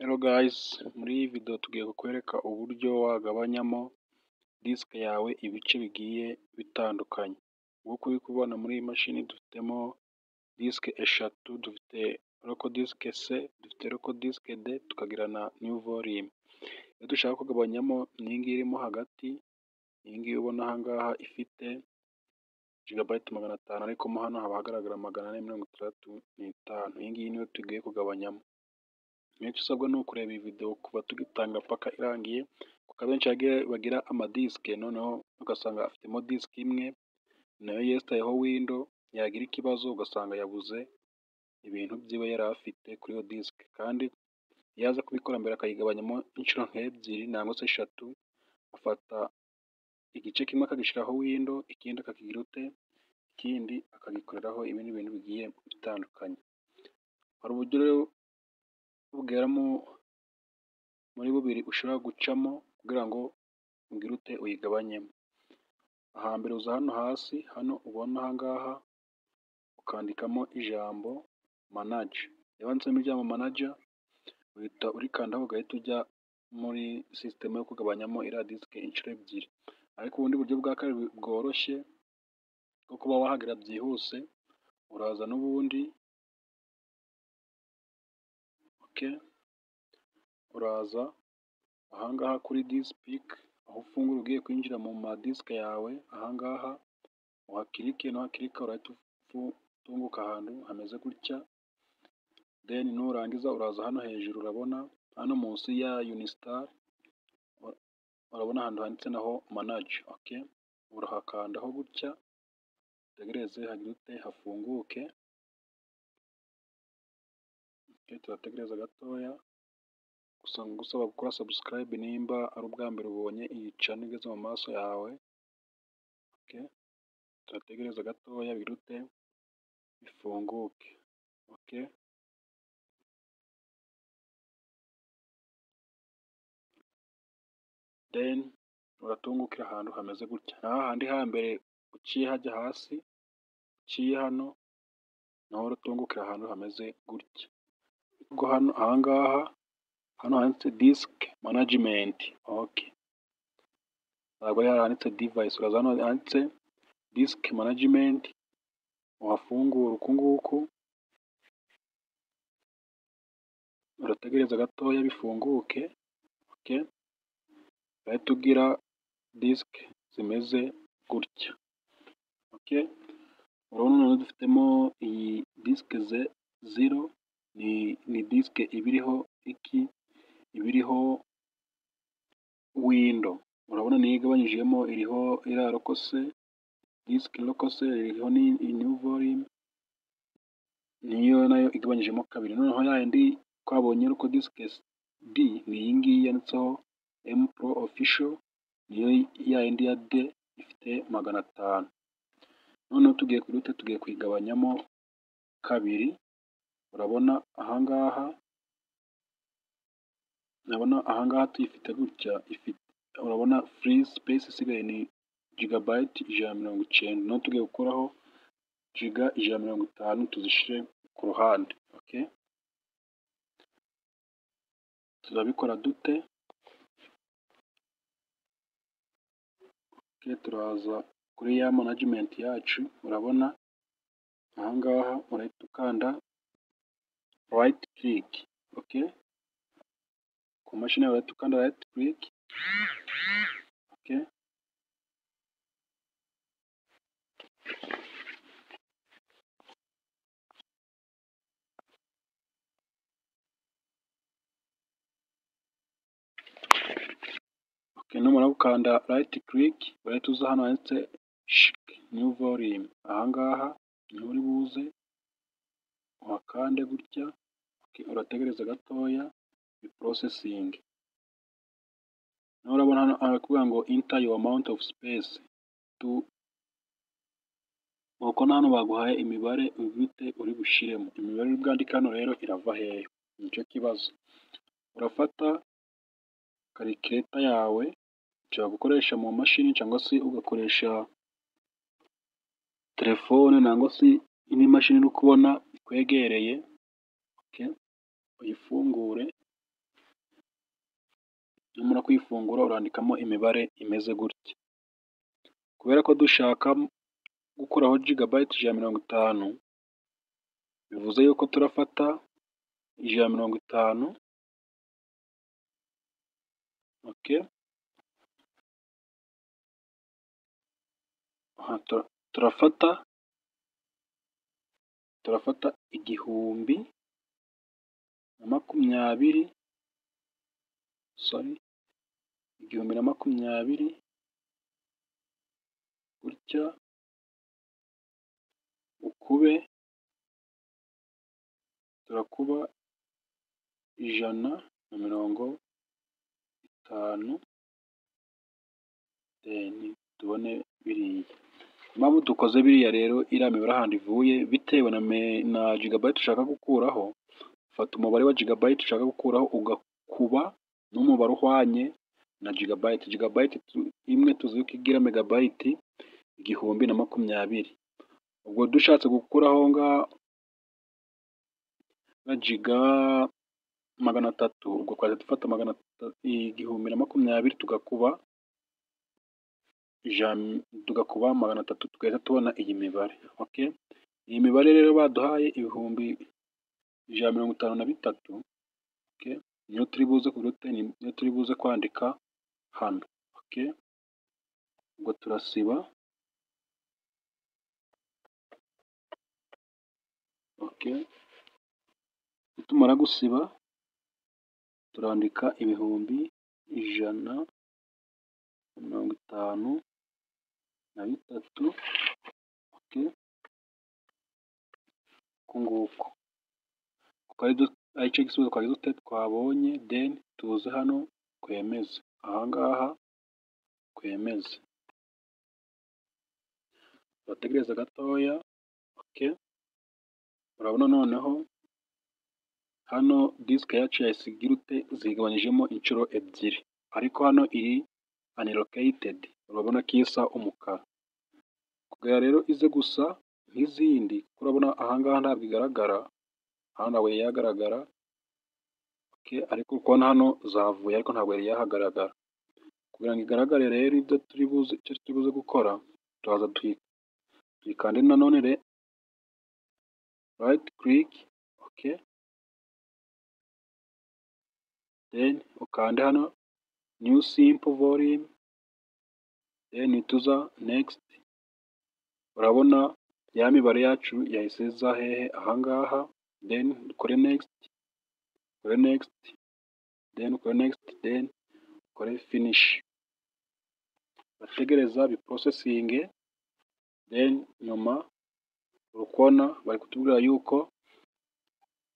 Hello guys, muri iyi video tugiye kukwereka uburyo wagabanyamo disike yawe ibice bigiye bitandukanye. Nk'uko uri kubona muri iyi mashini dufitemo disike eshatu, dufite local disk C, dufite local disk D, tukagira na new volume. Iyo dushaka kugabanyamo iyi ngiyi irimo hagati, iyi ngiyi ubona aha ngaha ifite gigabyte 500, ariko mo hano haba hagaragara 465. Iyi ngiyi niyo tugiye kugabanyamo. Icyo usabwa ni ukureba iyi video kuva tugitanga paka irangiye, kuko abenshi bagira amadisike noneho ugasanga afitemo disike imwe nayo yesitayeho window, yagira ikibazo ugasanga yabuze ibintu byiwe yari afite kuri iyo disike. Kandi iyo aza kubikora mbere akayigabanyamo inshuro nk'ebyiri nangwa se eshatu, afata igice kimwe akagishyiraho window, ikindi akakigira ute, ikindi akagikoreraho ibindi bintu bigiye bitandukanye. Hari uburyo rero bugera muri bubiri ushobora gucamo kugira ngo ugire ute uyigabanyemo. Ahambere uza hano hasi, hano ubona aha ngaha ukandikamo ijambo manage. Iyo wanditsemo ijambo manager uhita urikandaho ugahita ujya muri sisiteme yo kugabanyamo iriya disike inshuro ebyiri. Ariko ubundi buryo bwa kabiri bworoshye bwo kuba wahagera byihuse, uraza n'ubundi uraza ahangaha kuri this pic, aho ufungura ugiye kwinjira mu madisike yawe, ahangaha uhakirike, nuhakirika urahita utunguka ahantu hameze gutya, then nurangiza uraza hano hejuru, urabona hano munsi ya unistar urabona ahantu handitse naho manage. Urahakandaho gutya, utegereze hagire ute hafunguke. Turategereza gatoya, gusaba gukora subscribe nimba ari ubwa mbere ubonye iyi channel igeze mu maso yawe. Turategereza gatoya bigire ute bifunguke. Then uratungukira ahantu hameze gutya, naho handi hambere uciye hajya hasi, uciye hano naho uratungukira ahantu hameze gutya. Ubwo hano ahangaha hano handitse disk management, ntabwo ari handitse device. Uraza hano handitse disk management, uhafungura uku nguku, urategereza gatoya bifunguke. Urahita ugira disk zimeze gutya. Urabona noneho dufitemo iyi disk Z0, ni disk ibiriho ibiriho window. Urabona niyo igabanyijemo, iriho iriya local C, disk local C, iriho ni new volume, niyo nayo igabanyijemo kabiri. Noneho yayindi twabonye local disk D ni iyi ngiyi yanditseho M Pro official, niyo yayindi ya D ifite 500. Noneho tugiye kuyigabanyamo kabiri. Urabona ahangaha tuyifite gutya, urabona free space isigaye ni gigabyte 190. noneho tugiye gukuraho giga 150 tuzishyire ku ruhande. Tuzabikora dute? Turaza kuri ya management yacu, urabona ahangaha urahita ukanda right click. Ku mashini yawe urahita ukanda right click. Numara gukanda right click urahita uza hano handitse new volume, ahangaha niho uri buze uhakande gutya. Urategereza gatoya processing. Naho urabona hano arakubwira ngo enter your amount of space to, uko hano baguhaye imibare ubite uri bushiremo. Imibare uri bwandike hano rero irava hehe? Nicyo kibazo. Urafata calculator yawe, ushobora gukoresha mu mashini cyangwa se ugakoresha telefone nangwa se indi mashini uri kubona ikwegereye. Uyifungure, numara kuyifungura urandikamo imibare imeze gutya. Kubera ko dushaka gukuraho gigabyte 150, bivuze yuko turafata 150, okay. Turafata 1020, sorry, 1020 gutya, ukube, turakuba 150, then tubone biriya. Impamvu dukoze biriya rero, iriya mibare ahantu ivuye bitewe na gigabyte ushaka gukuraho, ufata umubare wa gigabyte ushaka gukuraho ugakuba n'umubare uhwanye na gigabyte. Gigabyte imwe tuzi ko igira megabyte 1020. Ubwo dushatse gukuraho nka giga 300, ubwo twajya dufata 1020 tugakuba 300, tugahita tubona iyi mibare, okay. Iyi mibare rero baduhaye 153, okay, niyo turi buze kwandika hano, okay. Ubwo turasiba, okay. Nitumara gusiba turandika 153, okay. Uku nguku aricyo gisubizo twabonye, then tuze hano twemeze, ahangaha twemeze, turategereza gatoya, okay. Urabona noneho hano disike yacu yahise zigabanyijemo inshuro ebyiri, ariko hano iri unallocated, urabona ko isa umukara. Kugira rero ize gusa nk'izindi, urabona ahangaha ntabwo igaragara, hano ntabwo yari yagaragara, okay. Ariko ukubona hano zavuye, ariko ntabwo yari yahagaragara. Kugira ngo igaragare rero, icyo turi buze gukora, turaza tuyikande nanone right click, okay. Then ukande hano new simple volume, then tuza next. Urabona ya mibare yacu yahise iza hehe, ahangaha, then ukore next, then ukore next, then ukore finish. Bategereza biprocessing, then nyuma urukona bari kutubwira yuko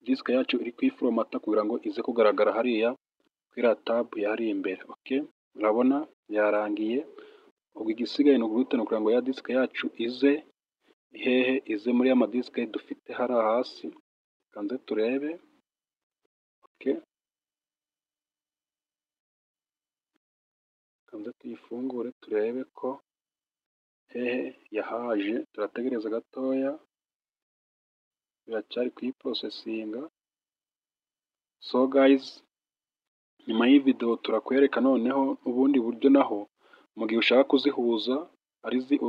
disike yacu iri kwiforomata kugira ngo ize kugaragara hariya kuri tab yari imbere, okay. Urabona yarangiye. Ubwo igisigaye ni uguhitana kugira ngo ya disike yacu ize hehe, ize muri ya disike dufite hariya hasi. Kanze turebe, okay. Kanze tuyifungure turebe ko hehe yahaje, turategereza gatoya, biracyari kuyiprocesinga. So guys, nyuma y'iyi video turakwereka noneho ubundi buryo naho mu gihe ushaka kuzihuza ari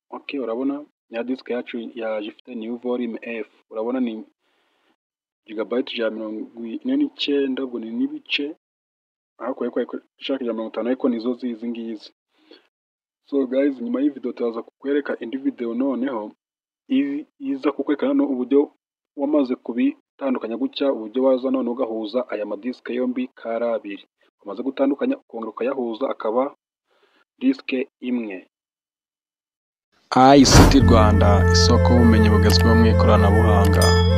okay. Urabona ya disike yacu yaje ifite new volume F, urabona ni gigabyte 149, ubwo ni n'ibice, aho ushaka 150 ariko nizo zizi ngizi. So guys, nyuma y'iyi video turaza kukwereka indi video noneho iza kukwereka hano uburyo wamaze kubitandukanya gutya, uburyo waza none ugahuza aya madisike yombi kari abiri, umaze gutandukanya ukongera ukayahuza akaba disike imwe. ICT Rwanda, isoko y'ubumenyi bugezweho mu ikoranabuhanga.